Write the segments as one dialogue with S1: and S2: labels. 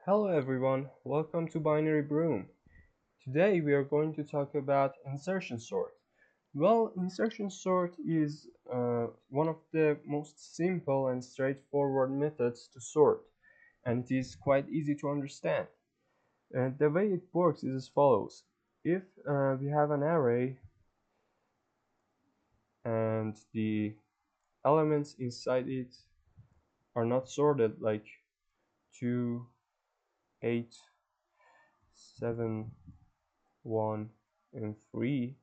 S1: Hello everyone, welcome to Binary Broom. Today we are going to talk about insertion sort. Well, insertion sort is one of the most simple and straightforward methods to sort, and it is quite easy to understand. The way it works is as follows. If we have an array and the elements inside it are not sorted, like 2, 8, 7, 1, and 3,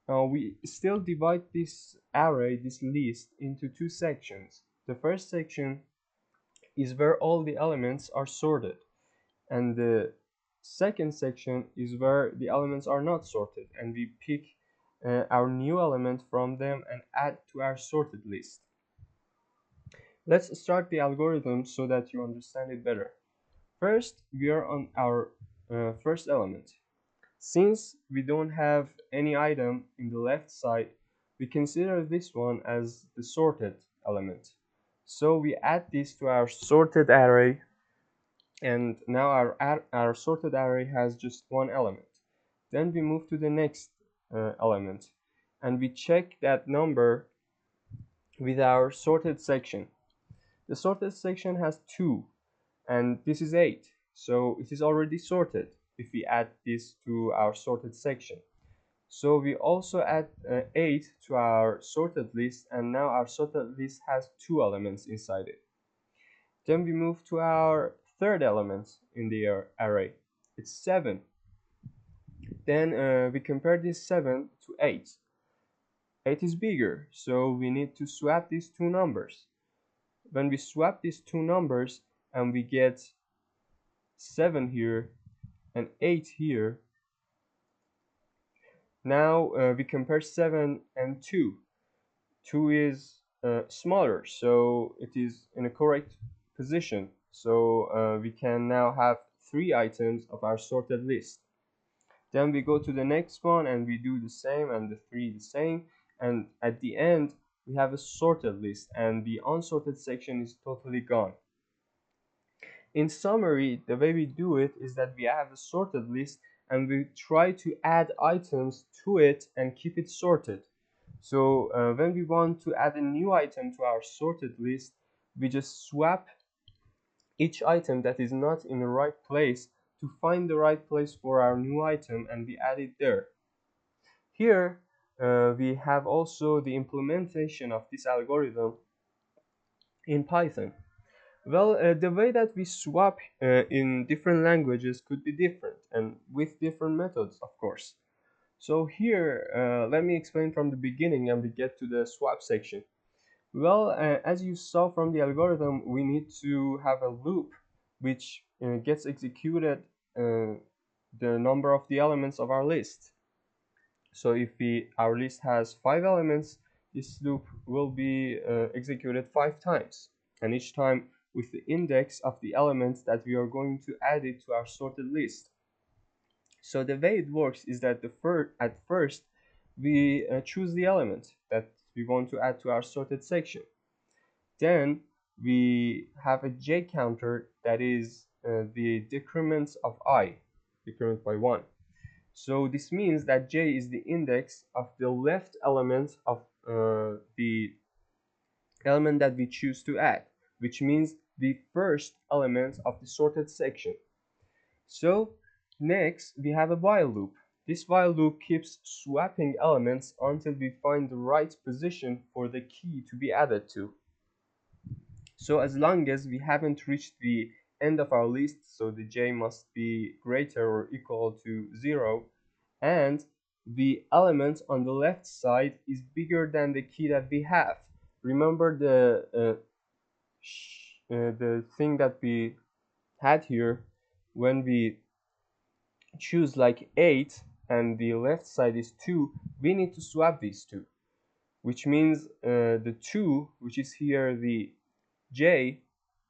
S1: we still divide this array, this list, into two sections. The first section is where all the elements are sorted, and the second section is where the elements are not sorted, and we pick our new element from them and add to our sorted list. Let's start the algorithm so that you understand it better. First, we are on our first element. Since we don't have any item in the left side, we consider this one as the sorted element. So we add this to our sorted array, and now our sorted array has just one element. Then we move to the next element, and we check that number with our sorted section. The sorted section has 2, and this is 8, so it is already sorted if we add this to our sorted section. So we also add 8 to our sorted list, and now our sorted list has 2 elements inside it. Then we move to our third element in the array. It's 7. Then we compare this 7 to 8. 8 is bigger, so we need to swap these two numbers. When we swap these two numbers and we get 7 here and 8 here, now we compare 7 and 2. 2 is smaller, so it is in a correct position. So we can now have 3 items of our sorted list. Then we go to the next one and we do the same, and the 3 the same, and at the end we have a sorted list, and the unsorted section is totally gone. In summary, the way we do it is that we have a sorted list and we try to add items to it and keep it sorted. So when we want to add a new item to our sorted list, we just swap each item that is not in the right place to find the right place for our new item, and we add it there. Here we have also the implementation of this algorithm in Python. Well, the way that we swap in different languages could be different, and with different methods, of course. So here, let me explain from the beginning and we get to the swap section. Well, as you saw from the algorithm, we need to have a loop which gets executed the number of the elements of our list. So if our list has 5 elements, this loop will be executed 5 times, and each time with the index of the elements that we are going to add it to our sorted list. So the way it works is that at first we choose the element that we want to add to our sorted section. Then we have a j counter, that is the decrement of I, decrement by 1. So this means that j is the index of the left element of the element that we choose to add, which means the first element of the sorted section. So next we have a while loop. This while loop keeps swapping elements until we find the right position for the key to be added to. So as long as we haven't reached the end of our list, so the j must be greater or equal to 0, and the element on the left side is bigger than the key that we have. Remember the thing that we had here when we choose like 8 and the left side is 2, we need to swap these two, which means the 2, which is here the j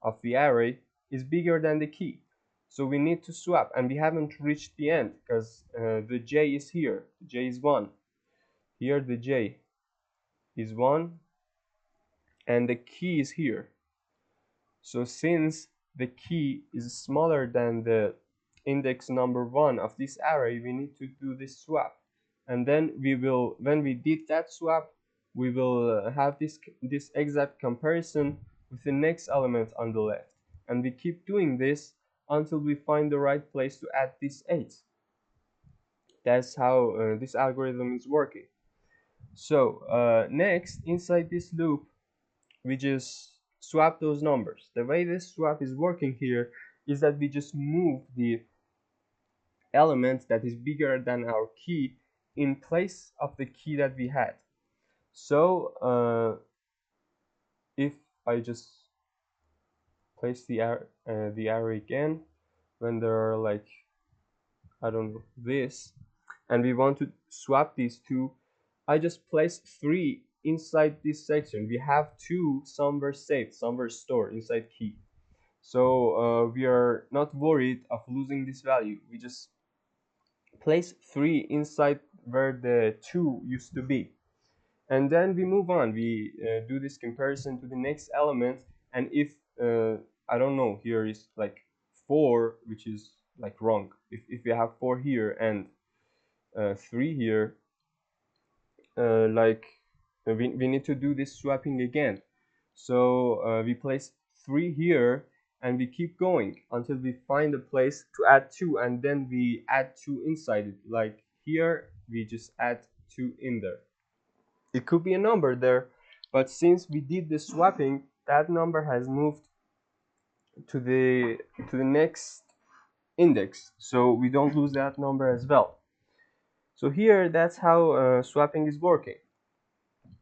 S1: of the array, is bigger than the key. So we need to swap, and we haven't reached the end because the j is here. The j is 1. Here the j is 1 and the key is here. So since the key is smaller than the index number 1 of this array, we need to do this swap. And then when we did that swap, we will have this exact comparison with the next element on the left. And we keep doing this until we find the right place to add this 8. That's how this algorithm is working. So next, inside this loop, we just swap those numbers. The way this swap is working here is that we just move the element that is bigger than our key in place of the key that we had. So if I just place the array again, when there are like, I don't know, this, and we want to swap these two, I just place 3 inside this section. We have 2 somewhere saved, somewhere stored inside key. So we are not worried of losing this value. We just place 3 inside where the 2 used to be. And then we move on. We do this comparison to the next element. And if, I don't know, here is like 4, which is like wrong. If we have 4 here and 3 here, we need to do this swapping again. So we place 3 here and we keep going until we find a place to add 2, and then we add 2 inside it. Like here, we just add 2 in there. It could be a number there, but since we did the swapping, that number has moved to the next index, so we don't lose that number as well. So here, that's how swapping is working.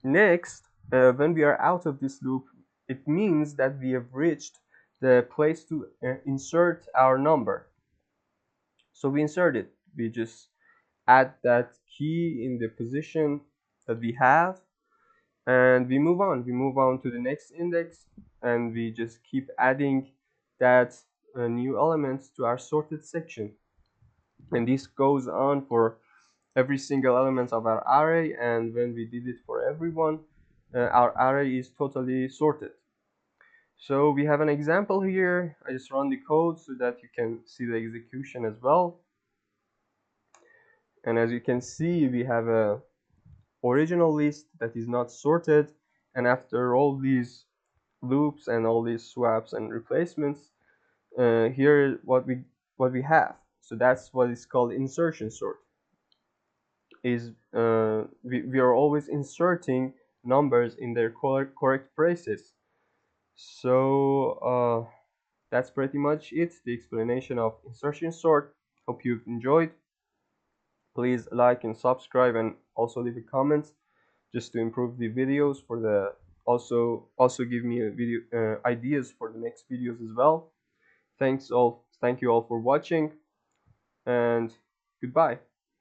S1: Next, when we are out of this loop, it means that we have reached the place to insert our number. So we insert it. We just add that key in the position that we have, and we move on. We move on to the next index, and we just keep adding that new elements to our sorted section. And this goes on for every single element of our array, and when we did it for everyone, our array is totally sorted. So we have an example here. I just run the code so that you can see the execution as well. And as you can see, we have a original list that is not sorted, and after all these loops and all these swaps and replacements, here what we have. So that's what is called insertion sort. Is we are always inserting numbers in their correct places. So that's pretty much it, the explanation of insertion sort. Hope you've enjoyed. Please like and subscribe, and also leave a comment just to improve the videos for the also give me a video ideas for the next videos as well. Thank you all for watching, and goodbye.